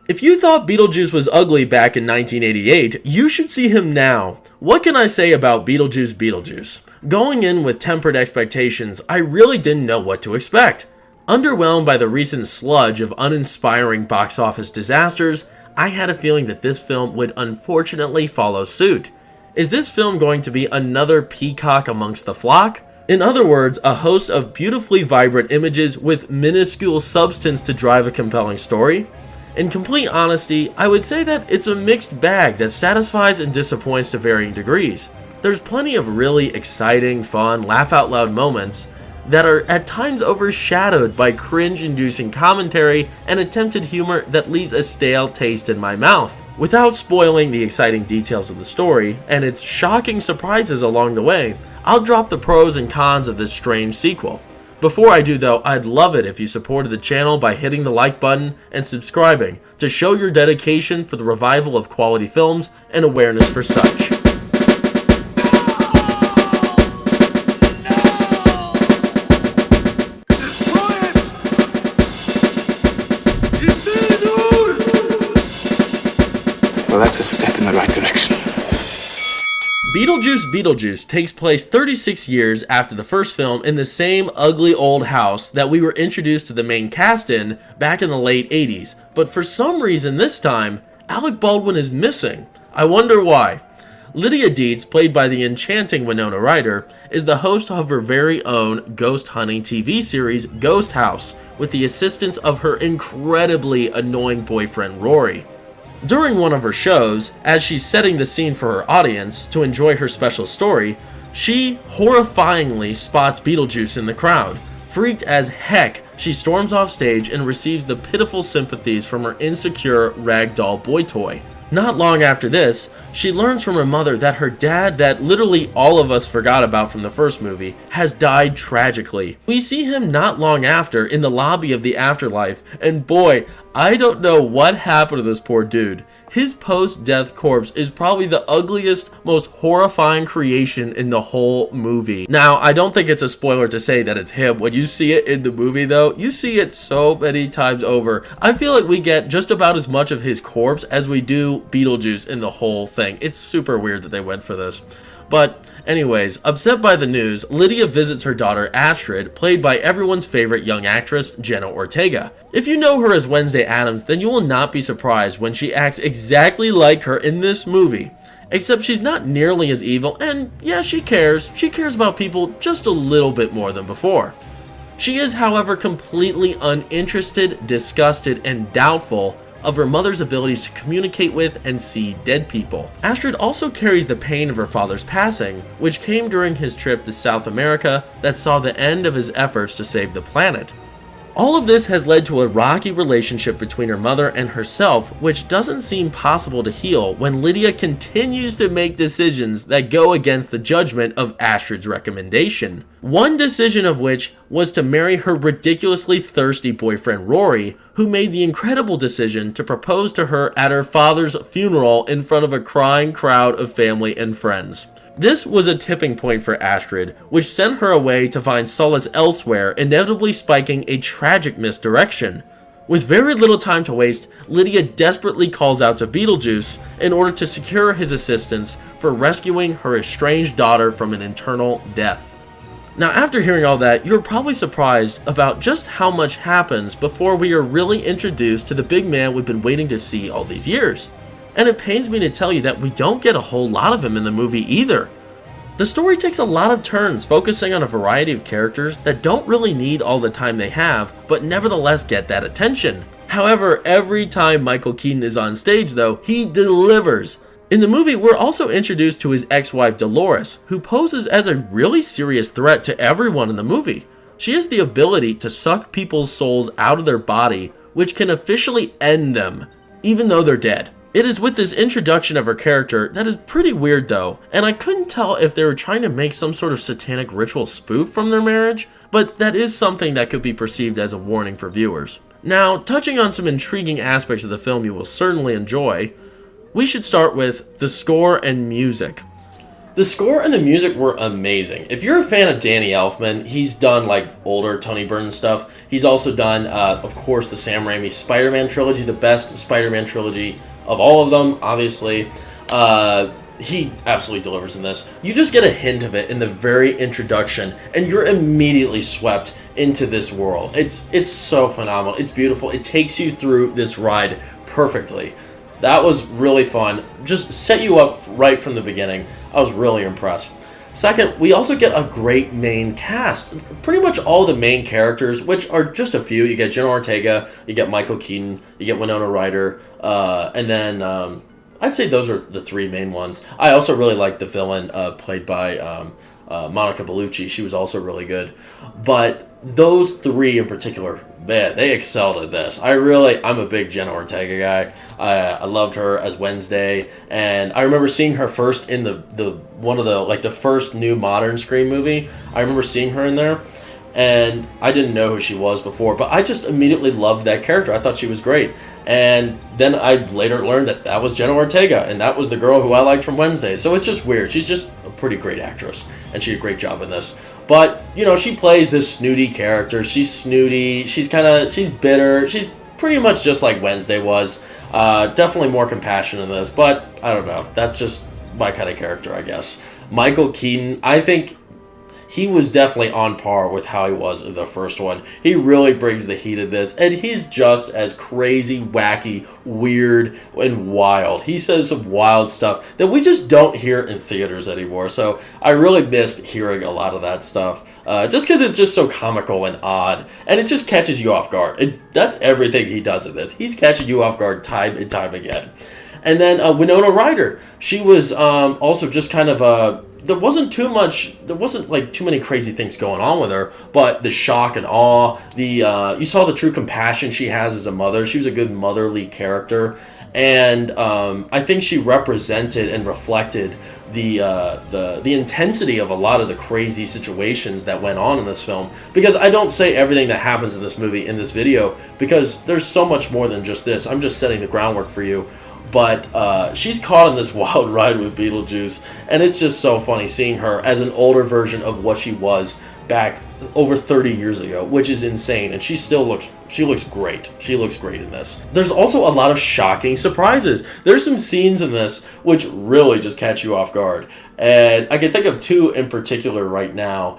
If you thought Beetlejuice was ugly back in 1988, you should see him now. What can I say about BeetleJuice BeetleJuice? Going in with tempered expectations, I really didn't know what to expect. Underwhelmed by the recent sludge of uninspiring box office disasters, I had a feeling that this film would unfortunately follow suit. Is this film going to be another peacock amongst the flock? In other words, a host of beautifully vibrant images with minuscule substance to drive a compelling story? In complete honesty, I would say that it's a mixed bag that satisfies and disappoints to varying degrees. There's plenty of really exciting, fun, laugh-out-loud moments that are at times overshadowed by cringe-inducing commentary and attempted humor that leaves a stale taste in my mouth. Without spoiling the exciting details of the story and its shocking surprises along the way, I'll drop the pros and cons of this strange sequel. Before I do though, I'd love it if you supported the channel by hitting the like button and subscribing to show your dedication for the revival of quality films and awareness for such. Well, that's a step in the right direction. BeetleJuice BeetleJuice takes place 36 years after the first film in the same ugly old house that we were introduced to the main cast in back in the late 80s, but for some reason this time, Alec Baldwin is missing. I wonder why. Lydia Deetz, played by the enchanting Winona Ryder, is the host of her very own ghost hunting TV series Ghost House, with the assistance of her incredibly annoying boyfriend Rory. During one of her shows, as she's setting the scene for her audience to enjoy her special story, she horrifyingly spots Beetlejuice in the crowd. Freaked as heck, she storms off stage and receives the pitiful sympathies from her insecure ragdoll boy toy. Not long after this, she learns from her mother that her dad, that literally all of us forgot about from the first movie, has died tragically. We see him not long after in the lobby of the afterlife, and boy, I don't know what happened to this poor dude. His post-death corpse is probably the ugliest, most horrifying creation in the whole movie. Now, I don't think it's a spoiler to say that it's him. When you see it in the movie though, you see it so many times over. I feel like we get just about as much of his corpse as we do Beetlejuice in the whole thing. It's super weird that they went for this. But anyways, upset by the news, Lydia visits her daughter Astrid, played by everyone's favorite young actress, Jenna Ortega. If you know her as Wednesday Addams, then you will not be surprised when she acts exactly like her in this movie. Except she's not nearly as evil, and yeah, she cares. She cares about people just a little bit more than before. She is, however, completely uninterested, disgusted, and doubtful of her mother's abilities to communicate with and see dead people. Astrid also carries the pain of her father's passing, which came during his trip to South America that saw the end of his efforts to save the planet. All of this has led to a rocky relationship between her mother and herself, which doesn't seem possible to heal when Lydia continues to make decisions that go against the judgment of Astrid's recommendation. One decision of which was to marry her ridiculously thirsty boyfriend Rory, who made the incredible decision to propose to her at her father's funeral in front of a crying crowd of family and friends. This was a tipping point for Astrid, which sent her away to find solace elsewhere, inevitably spiking a tragic misdirection. With very little time to waste, Lydia desperately calls out to BeetleJuice in order to secure his assistance for rescuing her estranged daughter from an internal death. Now, after hearing all that, you're probably surprised about just how much happens before we are really introduced to the big man we've been waiting to see all these years. And it pains me to tell you that we don't get a whole lot of him in the movie either. The story takes a lot of turns, focusing on a variety of characters that don't really need all the time they have, but nevertheless get that attention. However, every time Michael Keaton is on stage though, he delivers. In the movie, we're also introduced to his ex-wife Dolores, who poses as a really serious threat to everyone in the movie. She has the ability to suck people's souls out of their body, which can officially end them, even though they're dead. It is with this introduction of her character that is pretty weird though, and I couldn't tell if they were trying to make some sort of satanic ritual spoof from their marriage, but that is something that could be perceived as a warning for viewers. Now, touching on some intriguing aspects of the film you will certainly enjoy, we should start with the score and music. The score and the music were amazing. If you're a fan of Danny Elfman, he's done like older Tony Burton stuff. He's also done, of course, the Sam Raimi Spider-Man trilogy, the best Spider-Man trilogy of all of them, obviously. He absolutely delivers in this. You just get a hint of it in the very introduction, and you're immediately swept into this world. It's so phenomenal. It's beautiful. It takes you through this ride perfectly. That was really fun. Just set you up right from the beginning. I was really impressed. Second, we also get a great main cast. Pretty much all the main characters, which are just a few. You get Jenna Ortega, you get Michael Keaton, you get Winona Ryder, and then I'd say those are the three main ones. I also really like the villain played by Monica Bellucci. She was also really good. But those three in particular, man, they excelled at this. I'm a big Jenna Ortega guy. I loved her as Wednesday, and I remember seeing her first in the one of the like the first new modern Scream movie. I remember seeing her in there, and I didn't know who she was before, but I just immediately loved that character. I thought she was great. And then I later learned that was Jenna Ortega, and that was the girl who I liked from Wednesday. So it's just weird. She's just a pretty great actress, and she did a great job in this. But, she plays this snooty character. She's snooty. She's bitter. She's pretty much just like Wednesday was. Definitely more compassion in this, but I don't know. That's just my kind of character, I guess. Michael Keaton, I think he was definitely on par with how he was in the first one. He really brings the heat of this, and he's just as crazy, wacky, weird, and wild. He says some wild stuff that we just don't hear in theaters anymore, so I really missed hearing a lot of that stuff. Just because it's just so comical and odd, and it just catches you off guard. And that's everything he does in this. He's catching you off guard time and time again. And then Winona Ryder, she was also just kind of there wasn't like too many crazy things going on with her, but the shock and awe, you saw the true compassion she has as a mother. She was a good motherly character, and I think she represented and reflected the intensity of a lot of the crazy situations that went on in this film. Because I don't say everything that happens in this movie in this video, because there's so much more than just this. I'm just setting the groundwork for you. But she's caught in this wild ride with Beetlejuice, and it's just so funny seeing her as an older version of what she was back over 30 years ago, which is insane. And she looks great. She looks great in this. There's also a lot of shocking surprises. There's some scenes in this which really just catch you off guard, and I can think of two in particular right now.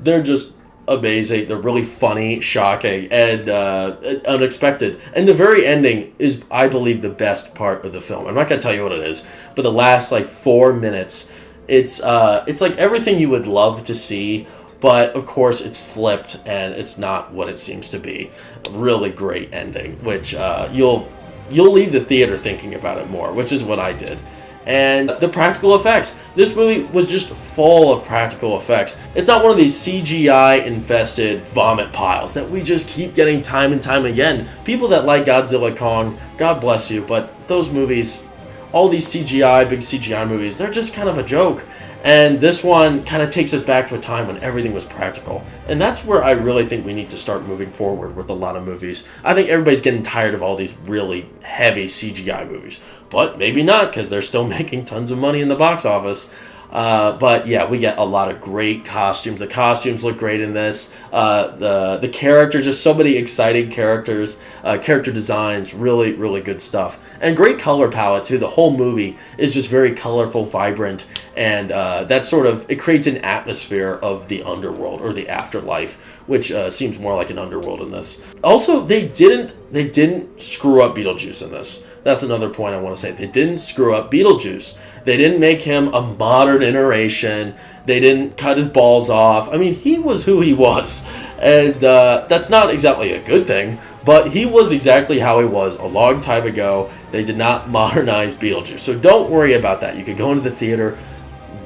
They're just amazing. They're really funny, shocking, and unexpected. And the very ending is, I believe, the best part of the film. I'm not going to tell you what it is, but the last 4 minutes, it's like everything you would love to see, but of course it's flipped and it's not what it seems to be. Really great ending, which you'll leave the theater thinking about it more, which is what I did. And the practical effects. This movie was just full of practical effects. It's not one of these CGI-infested vomit piles that we just keep getting time and time again. People that like Godzilla Kong, God bless you, but those movies, all these big CGI movies, they're just kind of a joke. And this one kind of takes us back to a time when everything was practical. And that's where I really think we need to start moving forward with a lot of movies. I think everybody's getting tired of all these really heavy CGI movies. But maybe not, because they're still making tons of money in the box office. But yeah, we get a lot of great costumes. The costumes look great in this. The characters, just so many exciting characters, character designs, really, really good stuff. And great color palette too. The whole movie is just very colorful, vibrant, and it creates an atmosphere of the underworld or the afterlife, which seems more like an underworld in this. Also, they didn't screw up Beetlejuice in this. That's another point I want to say. They didn't screw up Beetlejuice. They didn't make him a modern iteration. They didn't cut his balls off. I mean, he was who he was. And that's not exactly a good thing, but he was exactly how he was a long time ago. They did not modernize Beetlejuice. So don't worry about that. You could go into the theater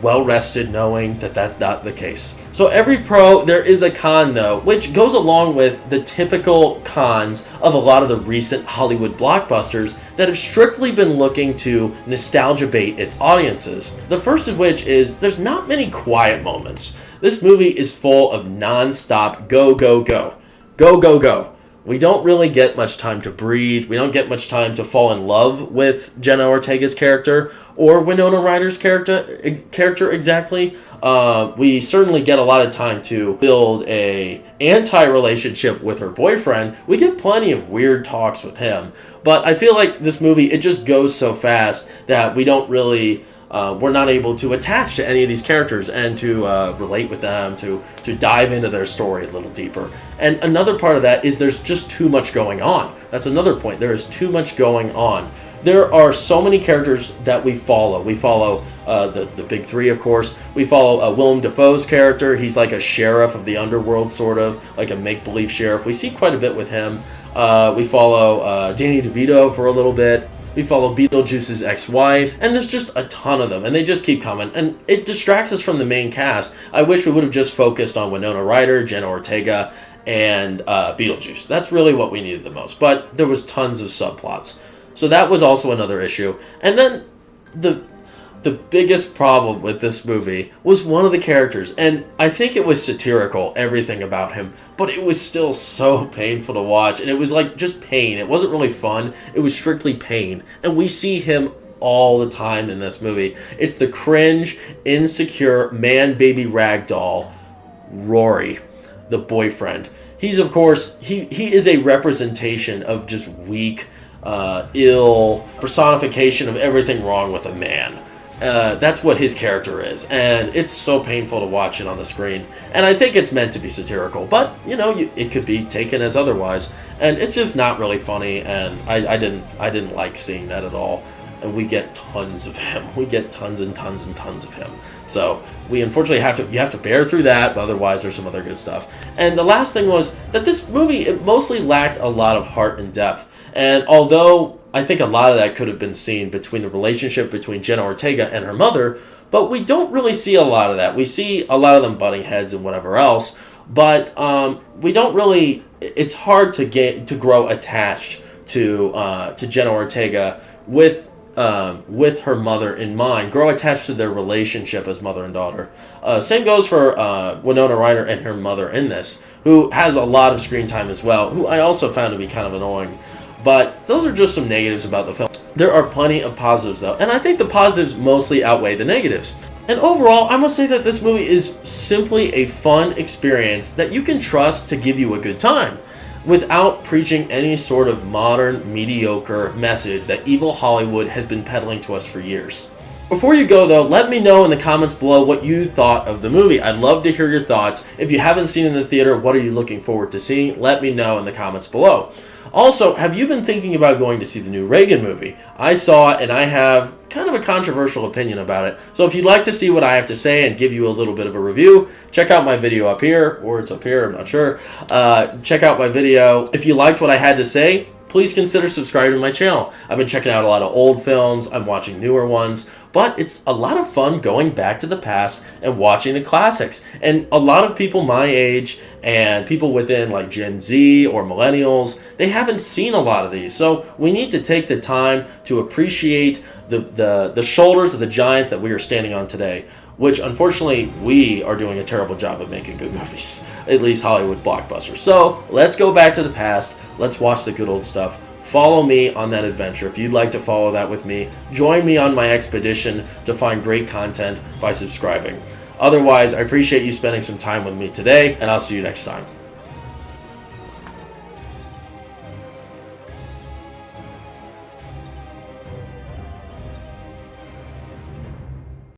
well rested knowing that that's not the case. So every pro, there is a con though, which goes along with the typical cons of a lot of the recent Hollywood blockbusters that have strictly been looking to nostalgia bait its audiences. The first of which is there's not many quiet moments. This movie is full of non-stop go, go, go. Go, go, go. We don't really get much time to breathe. We don't get much time to fall in love with Jenna Ortega's character or Winona Ryder's character exactly. We certainly get a lot of time to build a anti-relationship with her boyfriend. We get plenty of weird talks with him. But I feel like this movie, it just goes so fast that we don't really... we're not able to attach to any of these characters and to relate with them, to dive into their story a little deeper. And another part of that is there's just too much going on. That's another point. There is too much going on. There are so many characters that we follow. We follow the big three, of course. We follow Willem Dafoe's character. He's like a sheriff of the underworld, sort of, like a make-believe sheriff. We see quite a bit with him. We follow Danny DeVito for a little bit. We follow BeetleJuice's ex-wife, and there's just a ton of them, and they just keep coming, and it distracts us from the main cast. I wish we would have just focused on Winona Ryder, Jenna Ortega, and BeetleJuice. That's really what we needed the most, but there was tons of subplots. So that was also another issue. And then the biggest problem with this movie was one of the characters, and I think it was satirical, everything about him, but it was still so painful to watch, and it was like just pain. It wasn't really fun. It was strictly pain, and we see him all the time in this movie. It's the cringe, insecure, man-baby ragdoll, Rory, the boyfriend. He's, of course, he is a representation of just weak, ill personification of everything wrong with a man. That's what his character is, and it's so painful to watch it on the screen. And I think it's meant to be satirical, but you know, it could be taken as otherwise, and it's just not really funny. And I didn't like seeing that at all. And we get tons of him. We get tons and tons and tons of him. So we unfortunately have to bear through that, but otherwise there's some other good stuff. And the last thing was that this movie, it mostly lacked a lot of heart and depth. And although I think a lot of that could have been seen between the relationship between Jenna Ortega and her mother, but we don't really see a lot of that. We see a lot of them butting heads and whatever else, but we don't really. It's hard to grow attached to Jenna Ortega with her mother in mind. Grow attached to their relationship as mother and daughter. Same goes for Winona Ryder and her mother in this, who has a lot of screen time as well, who I also found to be kind of annoying. But those are just some negatives about the film. There are plenty of positives, though, and I think the positives mostly outweigh the negatives. And overall, I must say that this movie is simply a fun experience that you can trust to give you a good time, without preaching any sort of modern, mediocre message that evil Hollywood has been peddling to us for years. Before you go, though, let me know in the comments below what you thought of the movie. I'd love to hear your thoughts. If you haven't seen it in the theater, what are you looking forward to seeing? Let me know in the comments below. Also, have you been thinking about going to see the new Reagan movie? I saw it, and I have kind of a controversial opinion about it. So if you'd like to see what I have to say and give you a little bit of a review, check out my video up here, or it's up here, I'm not sure. Check out my video. If you liked what I had to say, please consider subscribing to my channel. I've been checking out a lot of old films, I'm watching newer ones, but it's a lot of fun going back to the past and watching the classics. And a lot of people my age and people within like Gen Z or millennials, they haven't seen a lot of these. So we need to take the time to appreciate the shoulders of the giants that we are standing on today, which unfortunately we are doing a terrible job of making good movies, at least Hollywood blockbusters. So let's go back to the past. Let's watch the good old stuff. Follow me on that adventure. If you'd like to follow that with me, join me on my expedition to find great content by subscribing. Otherwise, I appreciate you spending some time with me today, and I'll see you next time.